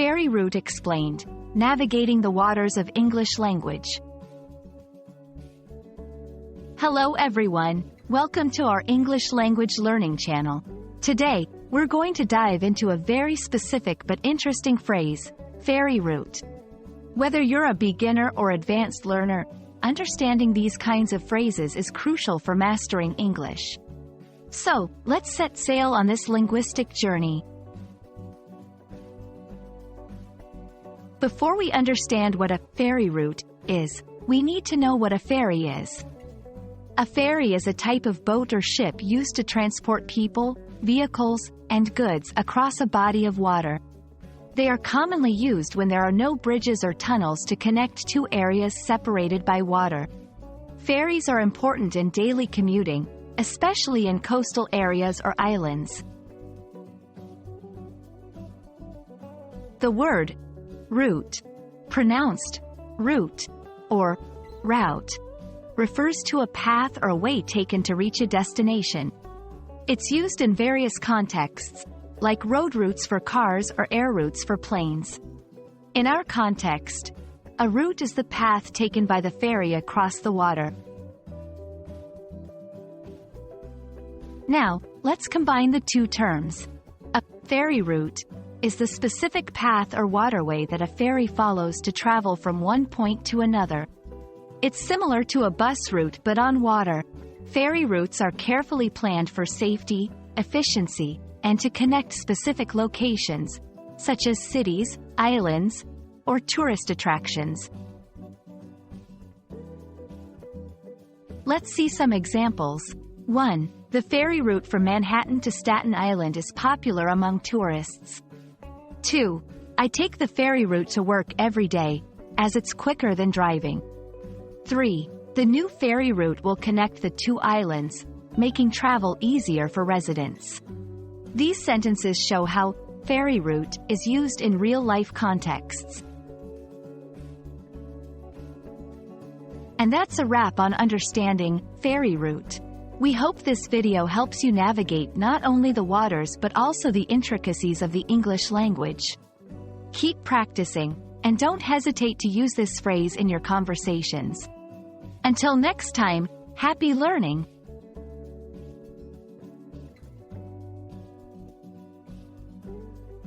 Ferry Route Explained, Navigating the Waters of English Language. Hello everyone, welcome to our English language learning channel. Today, we're going to dive into a very specific but interesting phrase, ferry route. Whether you're a beginner or advanced learner, understanding these kinds of phrases is crucial for mastering English. So, let's set sail on this linguistic journey. Before we understand what a ferry route is, we need to know what a ferry is. A ferry is a type of boat or ship used to transport people, vehicles, and goods across a body of water. They are commonly used when there are no bridges or tunnels to connect two areas separated by water. Ferries are important in daily commuting, especially in coastal areas or islands. The word route, pronounced route or route, refers to a path or a way taken to reach a destination. It's used in various contexts, like road routes for cars or air routes for planes. In our context, a route is the path taken by the ferry across the water. Now, let's combine the two terms. A ferry route is the specific path or waterway that a ferry follows to travel from one point to another. It's similar to a bus route but on water. Ferry routes are carefully planned for safety, efficiency, and to connect specific locations, such as cities, islands, or tourist attractions. Let's see some examples. 1. The ferry route from Manhattan to Staten Island is popular among tourists. 2. I take the ferry route to work every day, as it's quicker than driving. 3. The new ferry route will connect the two islands, making travel easier for residents. These sentences show how ferry route is used in real-life contexts. And that's a wrap on understanding ferry route. We hope this video helps you navigate not only the waters but also the intricacies of the English language. Keep practicing, and don't hesitate to use this phrase in your conversations. Until next time, happy learning!